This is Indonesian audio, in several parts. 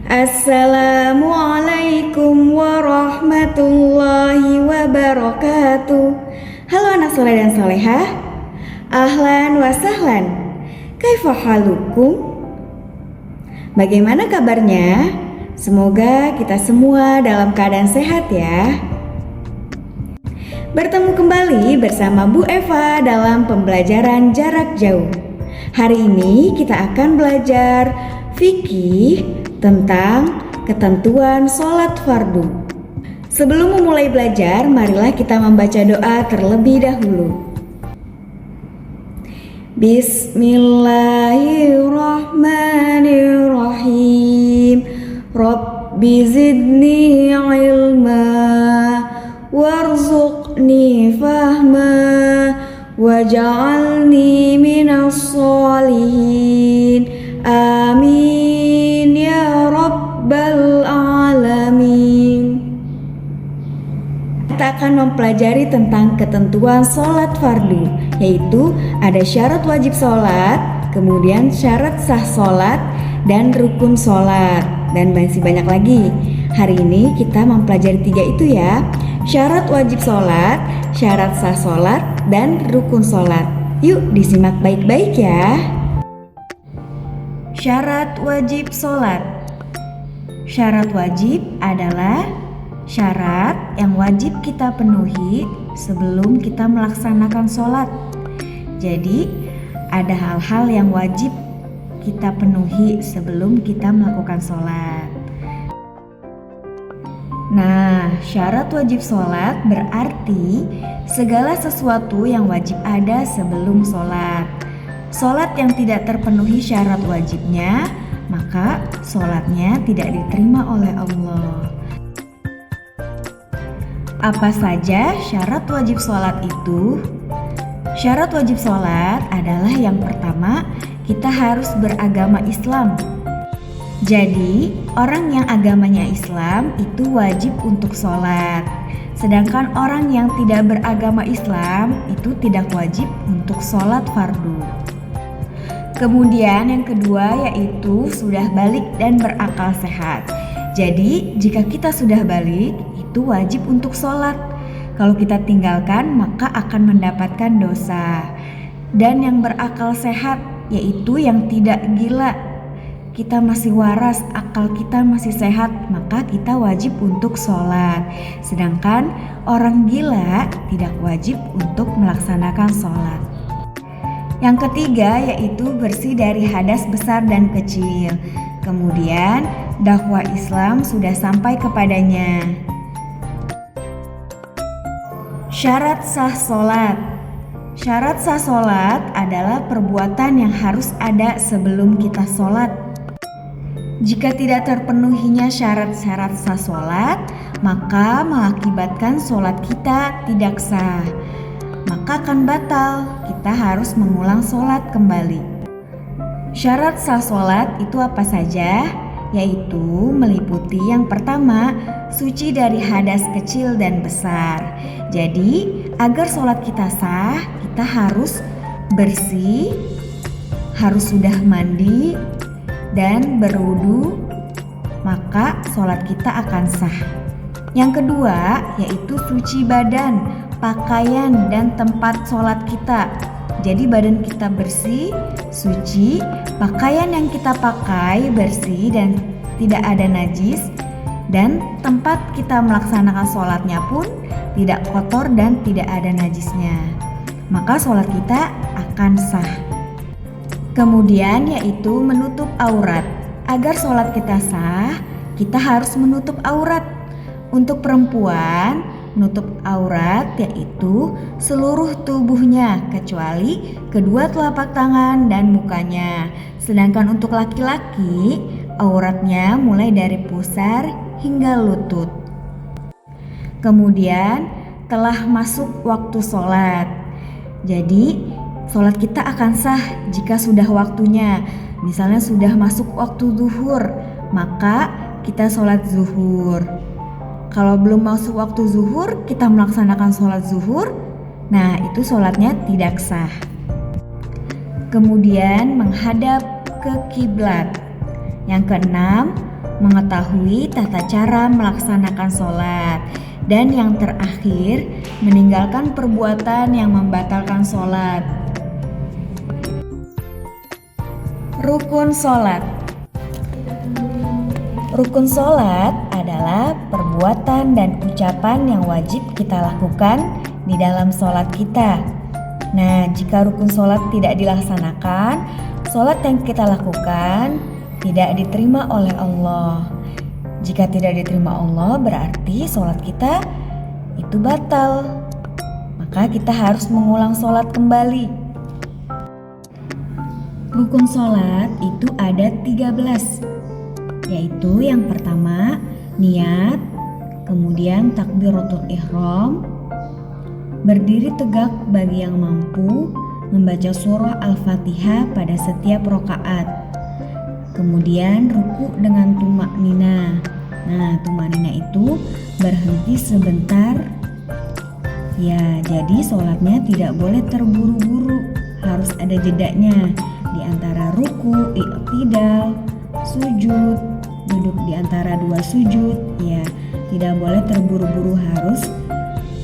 Assalamualaikum warahmatullahi wabarakatuh. Halo anak soleh dan solehah. Ahlan wa sahlan. Kaifa halukum? Bagaimana kabarnya? Semoga kita semua dalam keadaan sehat ya. Bertemu kembali bersama Bu Eva dalam pembelajaran jarak jauh. Hari ini kita akan belajar fikih tentang ketentuan sholat fardu. Sebelum memulai belajar, marilah kita membaca doa terlebih dahulu. Bismillahirrahmanirrahim. Rabbi zidni ilma warzuqni fahma waj'alni minas sholihin. Amin ya rabbal alamin. Kita akan mempelajari tentang ketentuan sholat fardu, yaitu ada syarat wajib sholat, kemudian syarat sah sholat, dan rukun sholat, dan masih banyak lagi. Hari ini kita mempelajari 3 itu ya, syarat wajib sholat, syarat sah sholat, dan rukun sholat. Yuk disimak baik-baik ya. Syarat wajib sholat. Syarat wajib adalah syarat yang wajib kita penuhi sebelum kita melaksanakan sholat. Jadi ada hal-hal yang wajib kita penuhi sebelum kita melakukan sholat. Nah, syarat wajib sholat berarti segala sesuatu yang wajib ada sebelum sholat. Sholat yang tidak terpenuhi syarat wajibnya, maka sholatnya tidak diterima oleh Allah. Apa saja syarat wajib sholat itu? Syarat wajib sholat adalah yang pertama, kita harus beragama Islam. Jadi, orang yang agamanya Islam itu wajib untuk sholat. Sedangkan orang yang tidak beragama Islam itu tidak wajib untuk sholat fardu. Kemudian yang kedua yaitu sudah balik dan berakal sehat. Jadi jika kita sudah balik itu wajib untuk sholat. Kalau kita tinggalkan maka akan mendapatkan dosa. Dan yang berakal sehat yaitu yang tidak gila. Kita masih waras, akal kita masih sehat, maka kita wajib untuk sholat. Sedangkan orang gila tidak wajib untuk melaksanakan sholat. Yang ketiga yaitu bersih dari hadas besar dan kecil. Kemudian dakwah Islam sudah sampai kepadanya. Syarat sah sholat. Syarat sah sholat adalah perbuatan yang harus ada sebelum kita sholat. Jika tidak terpenuhinya syarat-syarat sah sholat, maka mengakibatkan sholat kita tidak sah. Maka akan batal, kita harus mengulang sholat kembali. Syarat sah sholat itu apa saja? Yaitu meliputi yang pertama, suci dari hadas kecil dan besar. Jadi agar sholat kita sah, kita harus bersih, harus sudah mandi dan berwudu, maka sholat kita akan sah. Yang kedua yaitu suci badan, pakaian dan tempat sholat kita. Jadi badan kita bersih, suci, pakaian yang kita pakai bersih dan tidak ada najis, dan tempat kita melaksanakan sholatnya pun tidak kotor dan tidak ada najisnya. Maka sholat kita akan sah. Kemudian yaitu menutup aurat. Agar sholat kita sah, kita harus menutup aurat. Untuk perempuan, menutup aurat yaitu seluruh tubuhnya kecuali kedua telapak tangan dan mukanya. Sedangkan untuk laki-laki, auratnya mulai dari pusar hingga lutut. Kemudian telah masuk waktu sholat. Jadi sholat kita akan sah jika sudah waktunya. Misalnya sudah masuk waktu zuhur, maka kita sholat zuhur. Kalau belum masuk waktu zuhur, kita melaksanakan sholat zuhur, nah itu sholatnya tidak sah. Kemudian menghadap ke kiblat. Yang keenam, mengetahui tata cara melaksanakan sholat. Dan yang terakhir, meninggalkan perbuatan yang membatalkan sholat. Rukun sholat. Rukun sholat adalah perbuatan dan ucapan yang wajib kita lakukan di dalam sholat kita. Nah, jika rukun sholat tidak dilaksanakan, sholat yang kita lakukan tidak diterima oleh Allah. Jika tidak diterima Allah, berarti sholat kita itu batal. Maka kita harus mengulang sholat kembali. Rukun sholat itu ada 13, yaitu yang pertama niat, kemudian takbiratul ihram, berdiri tegak bagi yang mampu, membaca surah Al-Fatihah pada setiap rakaat, kemudian ruku dengan tumaknina. Nah, tumaknina itu berhenti sebentar. Ya, jadi sholatnya tidak boleh terburu-buru, harus ada jedanya di antara ruku, i'tidal, sujud, duduk di antara dua sujud. Ya, tidak boleh terburu-buru, harus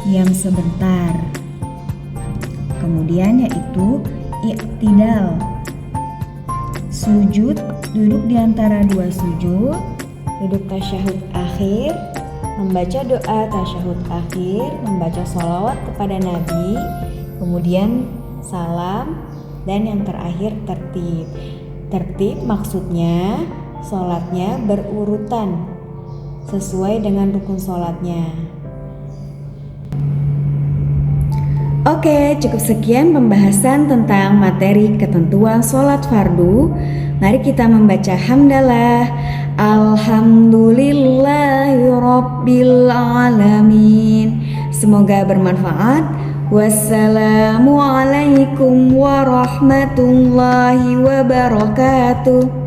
diam sebentar. Kemudian yaitu i'tidal, sujud, duduk di antara dua sujud, duduk tasyahud akhir, membaca doa tasyahud akhir, membaca sholawat kepada Nabi, kemudian salam, dan yang terakhir tertib. Tertib maksudnya sholatnya berurutan sesuai dengan rukun sholatnya. Oke, cukup sekian pembahasan tentang materi ketentuan sholat fardu. Mari kita membaca hamdalah. Alhamdulillahi Rabbil Alamin. Semoga bermanfaat. Wassalamualaikum warahmatullahi wabarakatuh.